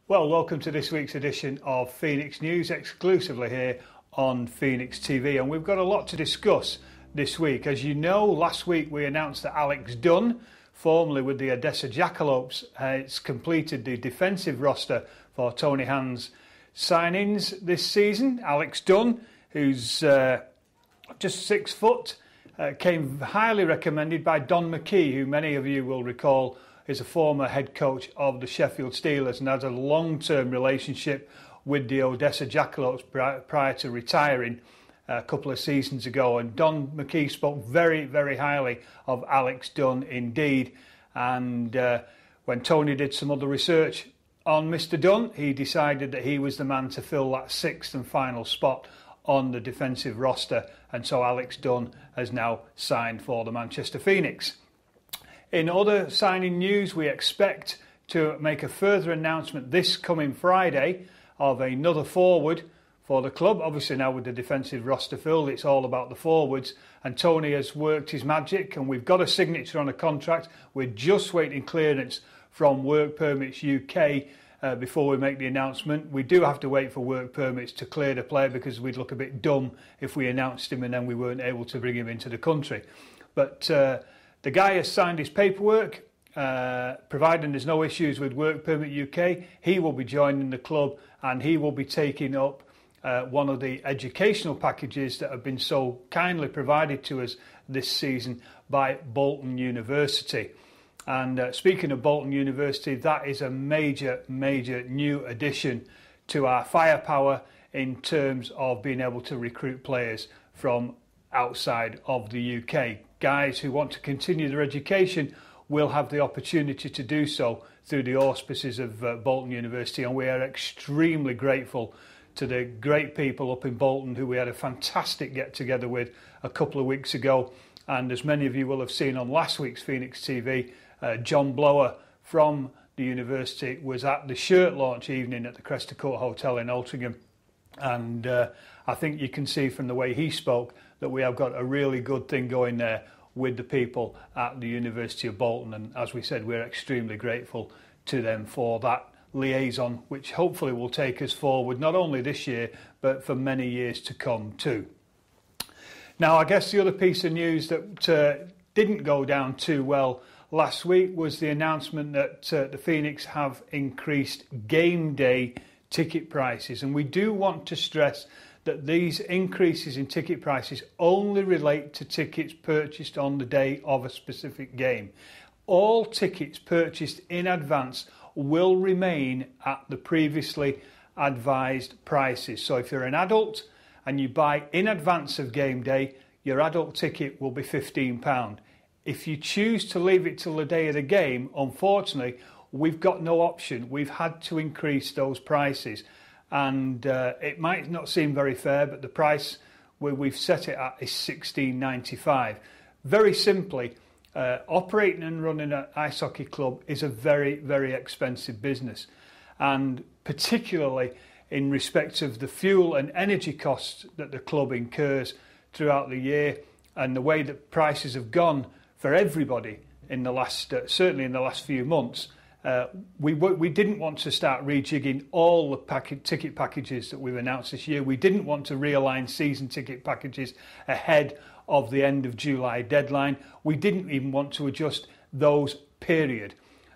Well, welcome to this week's edition of Phoenix News, exclusively here on Phoenix TV. And we've got a lot to discuss this week. As you know, last week we announced that Alex Dunn, formerly with the Odessa Jackalopes, has completed the defensive roster for Tony Hand's signings this season. Alex Dunn, who's just 6 foot, came highly recommended by Don McKee, who many of you will recall is a former head coach of the Sheffield Steelers and has a long-term relationship with the Odessa Jackalopes prior to retiring a couple of seasons ago. And Don McKee spoke very, very highly of Alex Dunn indeed. And when Tony did some other research on Mr. Dunn, he decided that he was the man to fill that 6th and final spot on the defensive roster. And so Alex Dunn has now signed for the Manchester Phoenix. In other signing news, we expect to make a further announcement this coming Friday of another forward for the club. Obviously now with the defensive roster filled, it's all about the forwards. And Tony has worked his magic and we've got a signature on a contract. We're just waiting clearance from Work Permits UK before we make the announcement. We do have to wait for Work Permits to clear the player because we'd look a bit dumb if we announced him and then we weren't able to bring him into the country. But the guy has signed his paperwork, providing there's no issues with Work Permit UK. He will be joining the club and he will be taking up one of the educational packages that have been so kindly provided to us this season by Bolton University. And speaking of Bolton University, that is a major new addition to our firepower in terms of being able to recruit players from outside of the UK. Guys who want to continue their education will have the opportunity to do so through the auspices of Bolton University, and we are extremely grateful to the great people up in Bolton who we had a fantastic get-together with a couple of weeks ago. And as many of you will have seen on last week's Phoenix TV, John Blower from the university was at the shirt launch evening at the Cresta Court Hotel in Altrincham. And I think you can see from the way he spoke that we have got a really good thing going there with the people at the University of Bolton. And as we said, we're extremely grateful to them for that liaison, which hopefully will take us forward, not only this year, but for many years to come too. Now, I guess the other piece of news that didn't go down too well last week was the announcement that the Phoenix have increased game day ticket prices. And we do want to stress that these increases in ticket prices only relate to tickets purchased on the day of a specific game. All tickets purchased in advance will remain at the previously advised prices. So if you're an adult and you buy in advance of game day, your adult ticket will be £15. If you choose to leave it till the day of the game, unfortunately, we've got no option. We've had to increase those prices. And it might not seem very fair, but the price where we've set it at is $16.95. Very simply, operating and running an ice hockey club is a very expensive business. And particularly in respect of the fuel and energy costs that the club incurs throughout the year and the way that prices have gone for everybody in the last, certainly in the last few months. We didn't want to start rejigging all the ticket packages that we've announced this year. We didn't want to realign season ticket packages ahead of the end of July deadline. We didn't even want to adjust those, period.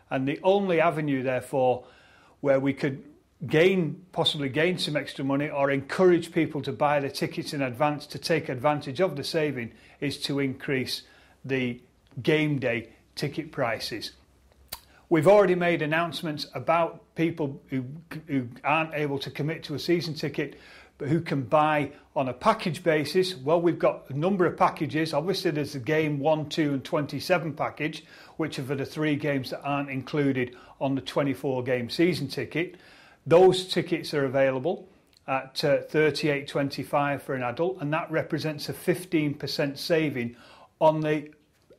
And the only avenue, therefore, where we could possibly gain some extra money or encourage people to buy the tickets in advance to take advantage of the saving is to increase the game day ticket prices. We've already made announcements about people who aren't able to commit to a season ticket but who can buy on a package basis. Well, we've got a number of packages. Obviously, there's the game 1, 2 and 27 package, which are for the 3 games that aren't included on the 24-game season ticket. Those tickets are available at $38.25 for an adult, and that represents a 15% saving on the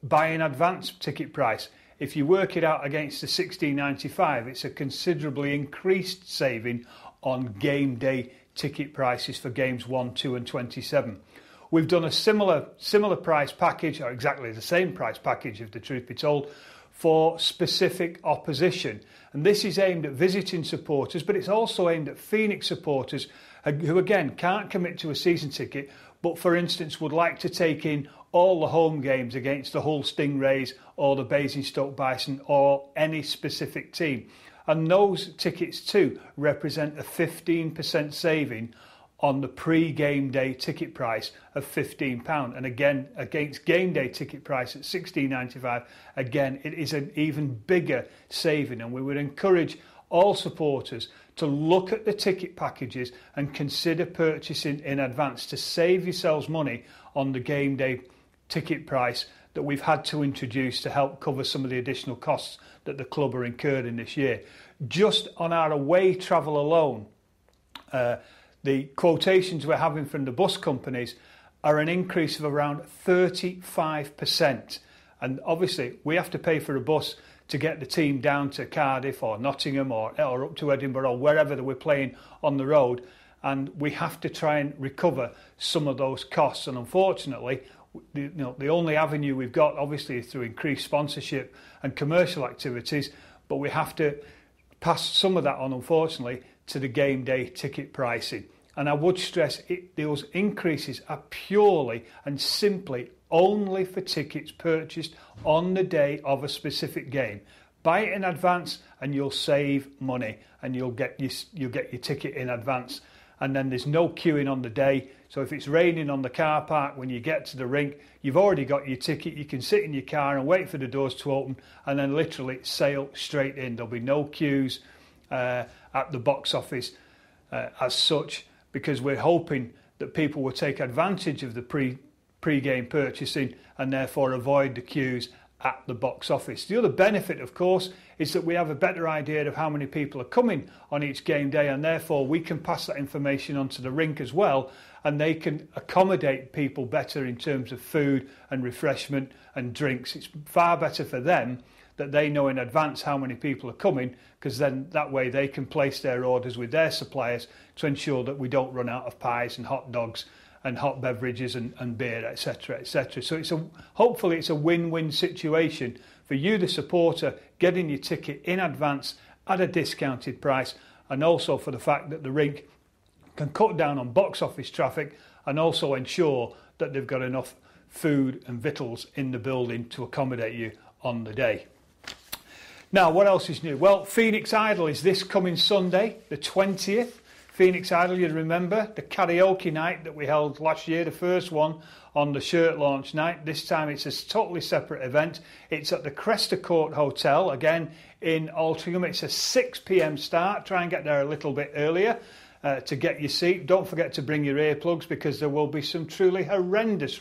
buy in advance ticket price. If you work it out against the $16.95, it's a considerably increased saving on game day ticket prices for games 1, 2 and 27. We've done a similar price package, or exactly the same price package if the truth be told, for specific opposition. And this is aimed at visiting supporters, but it's also aimed at Phoenix supporters who, again, can't commit to a season ticket, but, for instance, would like to take in all the home games against the Hull Stingrays or the Basingstoke Bison or any specific team. And those tickets too represent a 15% saving on the pre-game day ticket price of £15. And again, against game day ticket price at £16.95, again, it is an even bigger saving. And we would encourage all supporters to look at the ticket packages and consider purchasing in advance to save yourselves money on the game day ticket price that we've had to introduce to help cover some of the additional costs that the club are incurring this year. Just on our away travel alone, the quotations we're having from the bus companies are an increase of around 35%. And obviously we have to pay for a bus to get the team down to Cardiff or Nottingham or up to Edinburgh or wherever that we're playing on the road, and we have to try and recover some of those costs. And unfortunately, the only avenue we've got obviously is through increased sponsorship and commercial activities, but we have to pass some of that on, unfortunately, to the game day ticket pricing. And I would stress those increases are purely and simply only for tickets purchased on the day of a specific game. Buy it in advance and you'll save money, and you'll get your ticket in advance. And then there's no queuing on the day. So if it's raining on the car park when you get to the rink, you've already got your ticket. You can sit in your car and wait for the doors to open and then literally sail straight in. There'll be no queues at the box office as such, because we're hoping that people will take advantage of the pre-game purchasing and therefore avoid the queues at the box office. The other benefit, of course, is that we have a better idea of how many people are coming on each game day, and therefore we can pass that information onto the rink as well, and they can accommodate people better in terms of food and refreshment and drinks. It's far better for them that they know in advance how many people are coming, because then that way they can place their orders with their suppliers to ensure that we don't run out of pies and hot dogs and hot beverages and beer, etc., etc. So hopefully it's a win-win situation for you, the supporter, getting your ticket in advance at a discounted price, and also for the fact that the rink can cut down on box office traffic and also ensure that they've got enough food and victuals in the building to accommodate you on the day. Now, what else is new? Well, Phoenix Idol is this coming Sunday, the 20th. Phoenix Idol, you remember the karaoke night that we held last year, the first one on the shirt launch night. This time it's a totally separate event. It's at the Cresta Court Hotel, again in Altrincham. It's a 6 p.m. start. Try and get there a little bit earlier to get your seat. Don't forget to bring your earplugs, because there will be some truly horrendous